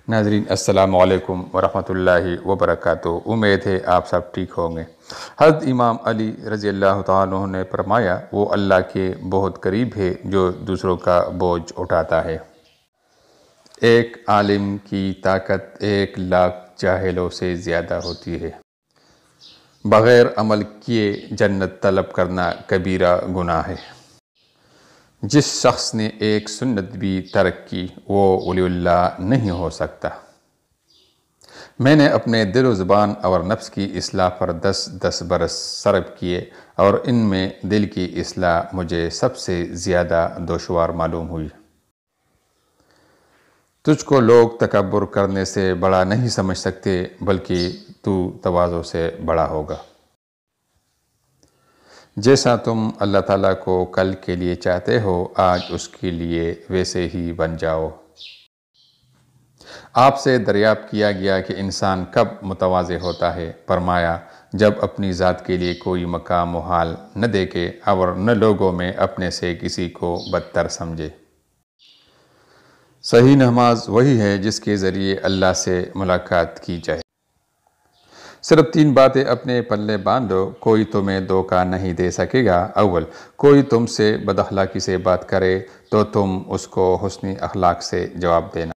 ناظرین السلام علیکم ورحمۃ اللہ وبرکاتہ۔ امید ہے آپ سب ٹھیک ہوں گے۔ حضرت امام علی رضی اللہ تعالیٰ عنہ نے فرمایا، وہ اللہ کے بہت قریب ہے جو دوسروں کا بوجھ اٹھاتا ہے۔ ایک عالم کی طاقت 1,00,000 جاہلوں سے زیادہ ہوتی ہے۔ بغیر عمل کیے جنت طلب کرنا کبیرہ گناہ ہے۔ جس شخص نے ایک سنت بھی ترک کی وہ ولی اللہ نہیں ہو سکتا۔ میں نے اپنے دل و زبان اور نفس کی اصلاح پر 10 برس صرف کیے اور ان میں دل کی اصلاح مجھے سب سے زیادہ دشوار معلوم ہوئی۔ تجھ کو لوگ تکبر کرنے سے بڑا نہیں سمجھ سکتے بلکہ تو تواضع سے بڑا ہوگا۔ جیسا تم اللہ تعالیٰ کو کل کے لیے چاہتے ہو آج اس کے لیے ویسے ہی بن جاؤ۔ آپ سے دریافت کیا گیا کہ انسان کب متواضع ہوتا ہے؟ فرمایا، جب اپنی ذات کے لیے کوئی مقام و حال نہ دیکھے اور نہ لوگوں میں اپنے سے کسی کو بدتر سمجھے۔ صحیح نماز وہی ہے جس کے ذریعے اللہ سے ملاقات کی جائے۔ صرف 3 باتیں اپنے پلے باندھ لو، کوئی تمہیں دھوکہ نہیں دے سکے گا۔ اول، کوئی تم سے بد اخلاقی سے بات کرے تو تم اس کو حسن اخلاق سے جواب دینا۔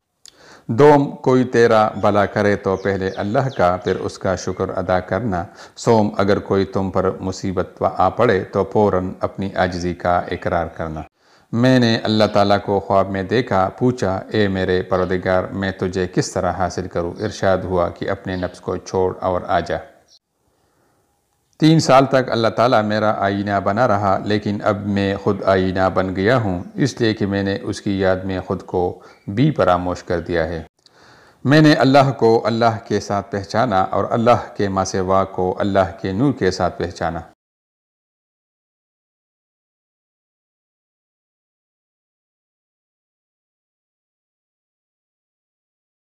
دوم، کوئی تیرا بھلا کرے تو پہلے اللہ کا پھر اس کا شکر ادا کرنا۔ سوم، اگر کوئی تم پر مصیبت آ پڑے تو فوراً اپنی عاجزی کا اقرار کرنا۔ میں نے اللہ تعالیٰ کو خواب میں دیکھا، پوچھا، اے میرے پروردگار میں تجھے کس طرح حاصل کروں؟ ارشاد ہوا کہ اپنے نفس کو چھوڑ اور آجا۔ 3 سال تک اللہ تعالیٰ میرا آئینہ بنا رہا، لیکن اب میں خود آئینہ بن گیا ہوں، اس لیے کہ میں نے اس کی یاد میں خود کو بھی فراموش کر دیا ہے۔ میں نے اللہ کو اللہ کے ساتھ پہچانا اور اللہ کے ما سوا کو اللہ کے نور کے ساتھ پہچانا۔